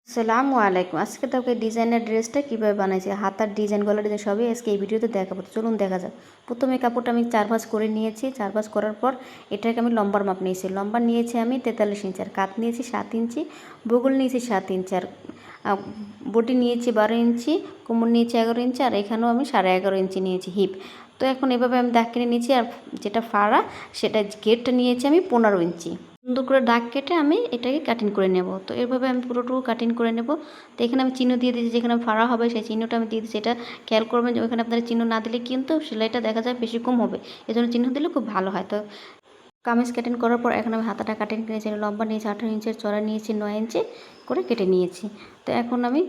আসসালামু আলাইকুম। আজকে তোকে ডিজাইনার ড্রেসটা কীভাবে বানাইছি, হাতার ডিজাইন, গলার ডিজাইন সবই আজকে এই ভিডিওতে দেখাবো। তো চলুন দেখা যাক। প্রথমে কাপড়টা আমি 4 ভাঁজ করে নিয়েছি। 4 ভাঁজ করার পর এটাকে আমি লম্বার মাপ নিয়েছি। লম্বা নিয়েছি আমি 43 ইঞ্চি, আর কাত নিয়েছি 7 ইঞ্চি, বগল নিয়েছি 7 ইঞ্চি, আর বডি নিয়েছি 12 ইঞ্চি, কোমর নিয়েছি 11 ইঞ্চি, আর এখানেও আমি 11.5 ইঞ্চি নিয়েছি হিপ। তো এখন এভাবে আমি দাগ কেটে নিয়েছি, আর যেটা ফাড়া সেটা গেটটা নিয়েছি আমি 15 ইঞ্চি। সুন্দর করে দাগ কেটে আমি এটাকে কাটিং করে নেব। তো এভাবে আমি পুরোটুকু কাটিং করে নেব। তো এখানে আমি চিহ্ন দিয়ে দিয়েছি, যেখানে ফাড়া হবে সেই চিহ্নটা আমি দিয়ে দিচ্ছি। এটা খেয়াল করবেন যে ওখানে আপনারা চিহ্ন না দিলে কিন্তু সেলাইটা দেখা যায় বেশি কম হবে, এজন্য চিহ্ন দিলে খুব ভালো হয়। তো কামিজ কাটিং করার পর এখন আমি হাতাটা কাটিং করেছি। লম্বা নিয়েছি 18 ইঞ্চের, চড়া নিয়েছি 9 ইঞ্চি করে কেটে নিয়েছি। তো এখন আমি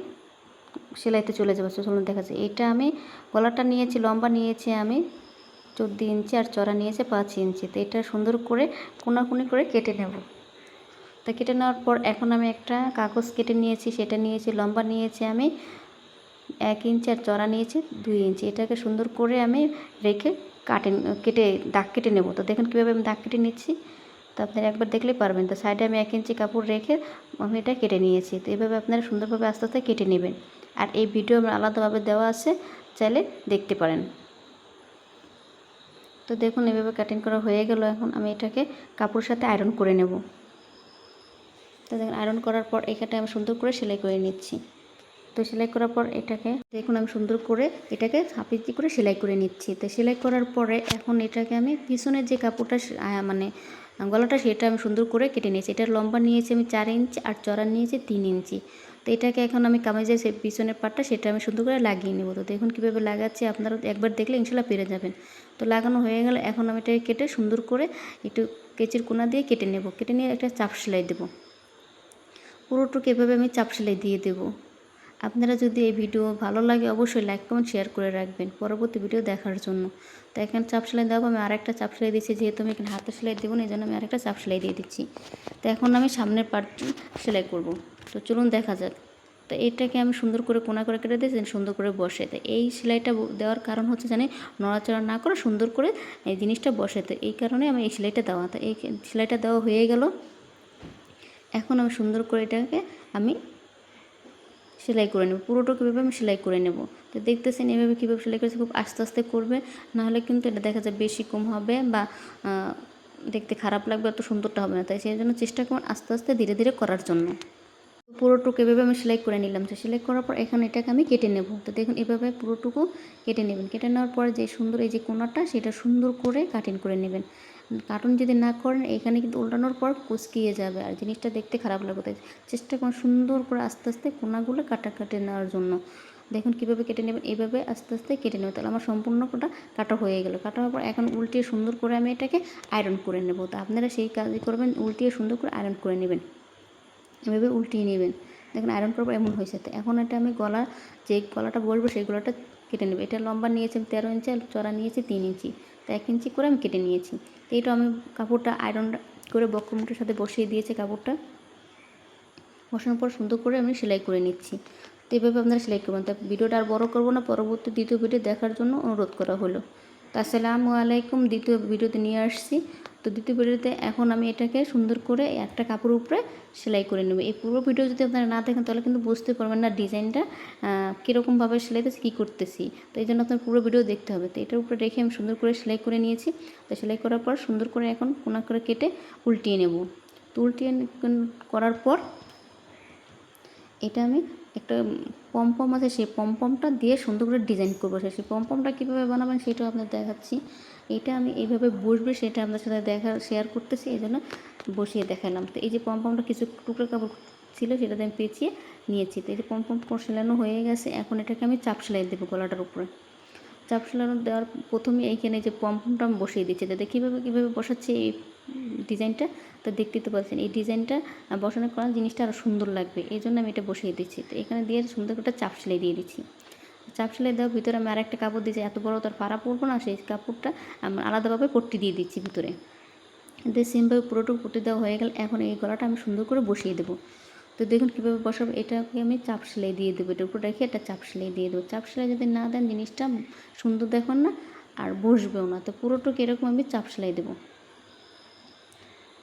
সেলাইতে চলে যাবো। চলুন দেখা যায়। এটা আমি গলাটা নিয়েছি, লম্বা নিয়েছি আমি 14 ইঞ্চি, আর চড়া নিয়েছে 5 ইঞ্চি। তো এটা সুন্দর করে কোনাকুনি করে কেটে নেব। তো কেটে নেওয়ার পর এখন আমি একটা কাগজ কেটে নিয়েছি, সেটা নিয়েছি, লম্বা নিয়েছি আমি 1 ইঞ্চি, আর চড়া নিয়েছি 2 ইঞ্চি। এটাকে সুন্দর করে আমি রেখে কেটে দাগ কেটে নেব। তো দেখুন কীভাবে আমি দাগ কেটে নিচ্ছি। তো আপনারা একবার দেখলেই পারবেন। তো সাইডে আমি 1 ইঞ্চি কাপড় রেখে আমি এটা কেটে নিয়েছি। তো এভাবে আপনারা সুন্দরভাবে আস্তে আস্তে কেটে নেবেন। আর এই ভিডিও আমার আলাদাভাবে দেওয়া আছে, চাইলে দেখতে পারেন। তো দেখুন এভাবে কাটিং করা হয়ে গেল। এখন আমি এটাকে কাপড়ের সাথে আয়রন করে নেব। তো দেখুন আয়রন করার পর এখানে আমি সুন্দর করে সেলাই করে নিচ্ছি। তো সেলাই করার পর এটাকে দেখুন আমি সুন্দর করে এটাকে হাফ ইঞ্চি করে সেলাই করে নিচ্ছি। তো সেলাই করার পরে এখন এটাকে আমি পিছনের যে কাপড়টা মানে গলাটা সেটা আমি সুন্দর করে কেটে নিয়েছি। এটার লম্বা নিয়েছি আমি 4 ইঞ্চি, আর চড়া নিয়েছি 3 ইঞ্চি। তো এটাকে এখন আমি কামিজের সেই পিছনের পাটটা সেটা আমি সুন্দর করে লাগিয়ে নেব। তো দেখুন কীভাবে লাগাচ্ছি, আপনারা একবার দেখলে ইনশাল্লাহ পেরে যাবেন। তো লাগানো হয়ে গেলে এখন আমি এটাকে কেটে সুন্দর করে একটু কেচির কোনা দিয়ে কেটে নেব। কেটে নিয়ে একটা চাপ সেলাই দেবো। পুরোটুকু এভাবে আমি চাপ সেলাই দিয়ে দেবো। আপনারা যদি এই ভিডিও ভালো লাগে অবশ্যই লাইক কমেন্ট শেয়ার করে রাখবেন পরবর্তী ভিডিও দেখার জন্য। তো এখানে চাপ সেলাই দেবো, আমি আরেকটা চাপ সেলাই দিচ্ছি, যেহেতু আমি এখানে হাতে সেলাই দেবো না, এই জন্য আমি আরেকটা চাপ সেলাই দিয়ে দিচ্ছি। তো এখন আমি সামনের পার্টটি সেলাই করব। তো চলুন দেখা যাক। তো এইটাকে আমি সুন্দর করে কোনা করে কেটে দিয়েছি, সুন্দর করে বসে। তো এই সেলাইটা দেওয়ার কারণ হচ্ছে জানি নড়াচড়া না করে সুন্দর করে এই জিনিসটা বসে। তো এই কারণে আমি এই সেলাইটা দেওয়া। তো এই সেলাইটা দেওয়া হয়ে গেল। এখন আমি সুন্দর করে এটাকে আমি সেলাই করে নেব। পুরোটুকু কীভাবে আমি সেলাই করে নেব। তো দেখতেছেন এভাবে কীভাবে সেলাই করেছি, খুব আস্তে আস্তে করবে, নাহলে কিন্তু এটা দেখা যায় বেশি কম হবে বা দেখতে খারাপ লাগবে, এত সুন্দরটা হবে না। তাই সেই জন্য চেষ্টা করুন আস্তে আস্তে ধীরে ধীরে করার জন্য। পুরোটুকু এভাবে আমি সেলাই করে নিলাম। তো সেলাই করার পর এখন এটাকে আমি কেটে নেব। তো দেখুন এভাবে পুরোটুকু কেটে নেবেন। কেটে নেওয়ার পর যে সুন্দর এই যে কোনাটা সেটা সুন্দর করে কাটিং করে নেবেন। কাটিং যদি না করেন এখানে কিন্তু উল্টানোর পর কুচকিয়ে যাবে, আর জিনিসটা দেখতে খারাপ লাগবে। তাই চেষ্টা করুন সুন্দর করে আস্তে আস্তে কোনাগুলো কেটে নেওয়ার জন্য। দেখুন কীভাবে কেটে নেবেন, এইভাবে আস্তে আস্তে কেটে নেব। তাহলে আমার সম্পূর্ণ কাটা হয়ে গেল। কাটা হওয়ার পর এখন উল্টিয়ে সুন্দর করে আমি এটাকে আয়রন করে নেব। তো আপনারা সেই কাজই করবেন, উল্টিয়ে সুন্দর করে আয়রন করে নেবেন। এভাবে উল্টিয়ে নেবেন। দেখুন আয়রন করার পর এমন হয়েছে। তো এখন এটা আমি যে গলাটা বসবো সেই গলাটা কেটে নেব। এটা লম্বা নিয়েছি আমি 13 ইঞ্চি, আর চড়া নিয়েছি 3 ইঞ্চি। তো 1 ইঞ্চি করে আমি কেটে নিয়েছি। তো এইটা আমি কাপড়টা আয়রন করে বক্রমটার সাথে বসিয়ে দিয়েছি। কাপড়টা বসানোর পর সুন্দর করে আমি সেলাই করে নিচ্ছি। তো এইভাবে আপনারা সেলাই করবেন। তো ভিডিওটা আর বড় করবো না, পরবর্তী দ্বিতীয় ভিডিও দেখার জন্য অনুরোধ করা হলো। তো আসসালামু আলাইকুম। দ্বিতীয় ভিডিওতে নিয়ে আসছি। তো দ্বিতীয় ভিডিওতে এখন আমি এটাকে সুন্দর করে একটা কাপড়ের উপরে সেলাই করে নেব। এই পুরো ভিডিও যদি আপনারা না দেখেন তাহলে কিন্তু বুঝতে পারবেন না ডিজাইনটা কীরকমভাবে সেলাইতেছি, কী করতেছি। তো এই জন্য আপনার পুরো ভিডিও দেখতে হবে। তো এটার উপরে রেখে আমি সুন্দর করে সেলাই করে নিয়েছি। তো সেলাই করার পর সুন্দর করে এখন কোনা করে কেটে উল্টিয়ে নেব। তো উল্টিয়ে করার পর এটা আমি একটা পমপম আছে, সেই পমপমটা দিয়ে সুন্দর করে ডিজাইন করবো। সেই পমপমটা কীভাবে বানাবেন সেটাও আপনাদের দেখাচ্ছি। এটা আমি এইভাবে বসবে সেটা আপনার সাথে শেয়ার করতেছি, এই জন্য বসিয়ে দেখালাম। তো এই যে পমপমটা কিছু টুকরো কাপড় ছিল সেটাতে আমি পেঁচিয়ে নিয়েছি। তো এই যে পমপম সেলানো হয়ে গেছে। এখন এটাকে আমি চাপ সেলাই দেবো গলাটার উপরে। চাপ সেলানো দেওয়ার প্রথমে এইখানে যে পমপমটা আমি বসিয়ে দিচ্ছি। তাতে কীভাবে বসাচ্ছি এই ডিজাইনটা তো দেখতে তো পাচ্ছেন। এই ডিজাইনটা বসানোর পর জিনিসটা আরও সুন্দর লাগবে, এই জন্য আমি এটা বসিয়ে দিচ্ছি। তো এখানে দিয়ে সুন্দর করে চাপ সেলাই দিয়ে দিচ্ছি। চাপ সেলাই দেওয়ার ভিতরে আমি আরেকটা কাপড় দিয়েছি, এত বড় তার পাড়া পরবো না, সেই কাপড়টা আমি আলাদাভাবে পট্টি দিয়ে দিচ্ছি ভিতরে। দিয়ে সিমভাবে পুরোটুকু পট্টি দেওয়া হয়ে গেল। এখন এই গলাটা আমি সুন্দর করে বসিয়ে দেবো। তো দেখুন কীভাবে বসাবো। এটাকে আমি চাপ সেলাই দিয়ে দেবো। এটার উপর রেখে একটা চাপ সেলাই দিয়ে দেবো। চাপ সেলাই যদি না দেন জিনিসটা সুন্দর দেখুন না, আর বসবেও না। তো পুরোটুকু এরকম আমি চাপ সেলাই দেবো।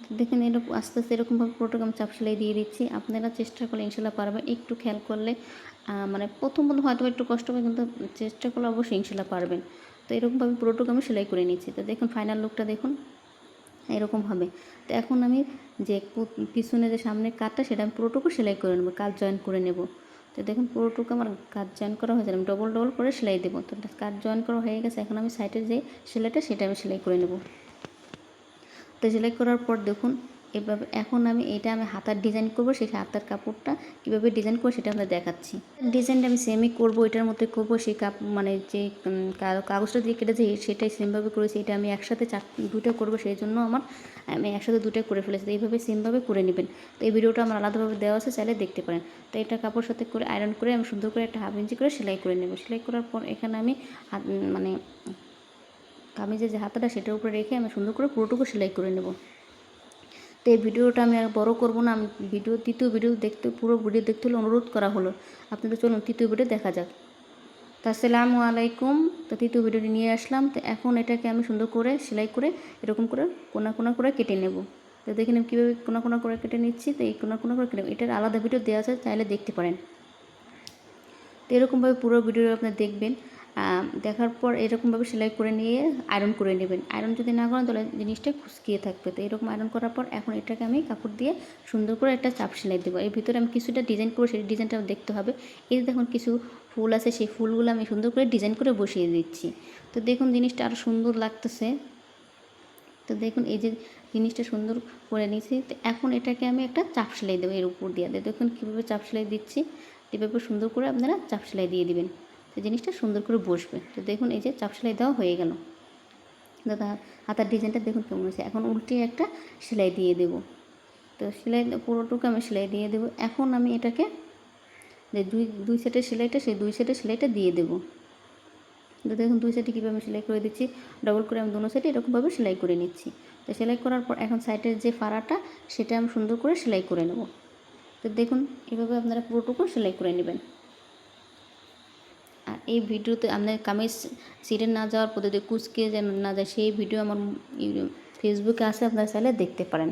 তো দেখুন এরকম আস্তে আস্তে এরকমভাবে পুরোটাকে আমি চাপ সেলাই দিয়ে দিচ্ছি। আপনারা চেষ্টা করলে ইনশাল্লাহ পারবেন। একটু খেয়াল করলে মানে প্রথম হয়তো একটু কষ্ট হবে, কিন্তু চেষ্টা করলে অবশ্যই ইনশাল্লাহ পারবেন। তো এরকমভাবে পুরোটুকু আমি সেলাই করে নিচ্ছি। তো দেখুন ফাইনাল লুকটা দেখুন এরকম হবে। তো এখন আমি যে পিছনে যে সামনে কাটটা সেটা আমি পুরোটুকু সেলাই করে নেবো, কাজ জয়েন করে নেব। তো দেখুন পুরোটুকু আমার কাজ জয়েন করা হয়ে যাবে, আমি ডবল ডবল করে সেলাই দেবো। তো কাজ জয়েন করা হয়ে গেছে, এখন আমি সাইডের যে সেলাইটা সেটা আমি সেলাই করে নেব। তো সেলাই করার পর দেখুন এভাবে এখন আমি হাতার ডিজাইন করব, সেই হাতার কাপড়টা কীভাবে ডিজাইন করবো সেটা আপনাদের দেখাচ্ছি। ডিজাইনটা আমি সেমই করব, এটার মধ্যে করব। সেই মানে যে কাগজটা দিয়ে কেটেছি সেটাই সেমভাবে করেছি। এটা আমি একসাথে দুটো করবো, সেই জন্য আমি একসাথে দুটো করে ফেলেছি। তো এইভাবে সেমভাবে করে নেবেন। তো এই ভিডিওটা আমার আলাদাভাবে দেওয়া আছে, চাইলে দেখতে পারেন। তো এটা কাপড় সাথে করে আয়রন করে আমি সুন্দর করে একটা 1/2 ইঞ্চি করে সেলাই করে নেব। সেলাই করার পর এখানে আমি মানে কামিজের যে হাতাটা সেটার উপরে রেখে আমি সুন্দর করে পুরোটুকু সেলাই করে নেব। তো এই ভিডিওটা আমি আর বড় করব না। আমি তৃতীয় ভিডিও দেখতে, পুরো ভিডিও দেখতে হলে অনুরোধ করা হলো আপনাদের। চলুন তৃতীয় ভিডিও দেখা যাক। তো আসসালামু আলাইকুম। তো তৃতীয় ভিডিওটি নিয়ে আসলাম। তো এখন এটাকে আমি সুন্দর করে সেলাই করে এরকম করে কোনা কোনা করে কেটে নেব। তো দেখে নিন কীভাবে কোনা কোনা করে কেটে নিচ্ছি। তো এই কোনা কোনা করে কেটে এটার আলাদা ভিডিও দেওয়া আছে, চাইলে দেখতে পারেন। তো এরকমভাবে পুরো ভিডিও আপনারা দেখবেন। দেখার পর এরকমভাবে সেলাই করে নিয়ে আয়রন করে নেবেন। আয়রন যদি না করেন তাহলে জিনিসটা খুশকিয়ে থাকবে। তো এরকম আয়রন করার পর এখন এটাকে আমি কাপড় দিয়ে সুন্দর করে একটা চাপ সেলাই দেবো। এর ভিতরে আমি কিছুটা ডিজাইন করবো, সেই ডিজাইনটা দেখতে হবে। এই যে দেখুন কিছু ফুল আছে, সেই ফুলগুলো আমি সুন্দর করে ডিজাইন করে বসিয়ে দিচ্ছি। তো দেখুন জিনিসটা আরও সুন্দর লাগতেছে। তো দেখুন এই যে জিনিসটা সুন্দর করে নিয়েছি। তো এখন এটাকে আমি একটা চাপ সেলাই দেবো এর উপর দিয়ে। দেখুন কীভাবে চাপ সেলাই দিচ্ছি। এভাবে সুন্দর করে আপনারা চাপ সেলাই দিয়ে দিবেন, তো জিনিসটা সুন্দর করে বসবে। তো দেখুন এই যে চাপ সেলাই দেওয়া হয়ে গেল। দাদা হাতার ডিজাইনটা দেখুন কেমন হয়েছে। এখন উল্টে একটা সেলাই দিয়ে দেব। তো সেলাই পুরোটুকু আমি সেলাই দিয়ে দেবো। এখন আমি এটাকে যে দুই সেটের সেলাইটা, সেই দুই সেটের সেলাইটা দিয়ে দেবো। তো দেখুন দুই সাইডে কীভাবে আমি সেলাই করে দিচ্ছি, ডবল করে আমি দুনো সাইডে এরকমভাবে সেলাই করে নিচ্ছি। তো সেলাই করার পর এখন সাইডের যে ফাড়াটা সেটা আমি সুন্দর করে সেলাই করে নেব। তো দেখুন এভাবে আপনারা পুরোটুকু সেলাই করে নেবেন। আর এই ভিডিওতে আপনার কামিজ ছিঁড়ে না যাওয়ার পদ্ধতি, কুচকে যেন না যায়, সেই ভিডিও আমার ফেসবুকে আছে, আপনারা চাইলে দেখতে পারেন।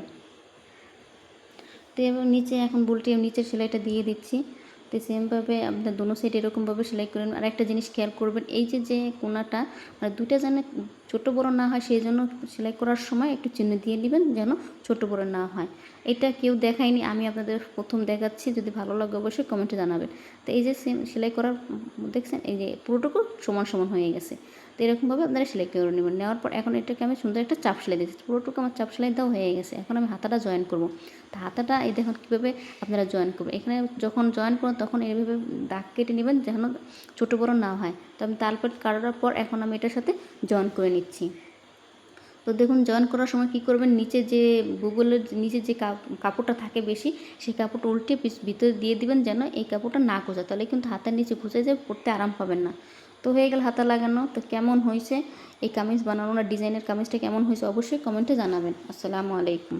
তো এবার নিচে এখন বলটি আমি নিচের সেলাইটা দিয়ে দিচ্ছি। তো সেমভাবে আপনার দোনো সাইড এরকমভাবে সেলাই করেন। আর একটা জিনিস খেয়াল করবেন, এই যে কোনাটা মানে দুটা যেন ছোটো বড়ো না হয়, সেই জন্য সেলাই করার সময় একটু চিহ্ন দিয়ে নেবেন যেন ছোটো বড়ো না হয়। এটা কেউ দেখায়নি, আমি আপনাদের প্রথম দেখাচ্ছি। যদি ভালো লাগে অবশ্যই কমেন্টে জানাবেন। তো এই যে সেলাই করার দেখছেন, এই যে পুরোটুকু সমান সমান হয়ে গেছে। তো এরকমভাবে আপনারা সেলাই করে নেবেন। নেওয়ার পর এখন এটাকে আমি সুন্দর একটা চাপ সেলাই দিচ্ছি। পুরোটুকু আমার চাপ সেলাই দেওয়া হয়ে গেছে। এখন আমি হাতাটা জয়েন করব। তো হাতাটা এই দেখুন কীভাবে আপনারা জয়েন করবেন। এখানে যখন জয়েন করুন তখন এইভাবে দাগ কেটে নেবেন যেন ছোটো বড়ো না হয়। তো আমি তারপর কাটার পর এখন আমি এটার সাথে জয়েন করে নিচ্ছি। তো দেখুন জয়েন করার সময় কী করবেন, নিচে যে বুগলের নিচে যে কাপড়টা থাকে বেশি, সেই কাপড়টা উল্টে ভিতরে দিয়ে দিবেন যেন এই কাপড়টা না খোঁজা, তাহলে কিন্তু হাতের নিচে ঘুষে যায়, পরতে আরাম পাবেন না। তো হয়ে গেল হাতা লাগানো। তো কেমন হয়েছে এই কামিজ বানানো, না ডিজাইনের কামিজটা কেমন হয়েছে অবশ্যই কমেন্টে জানাবেন। আসসালামু আলাইকুম।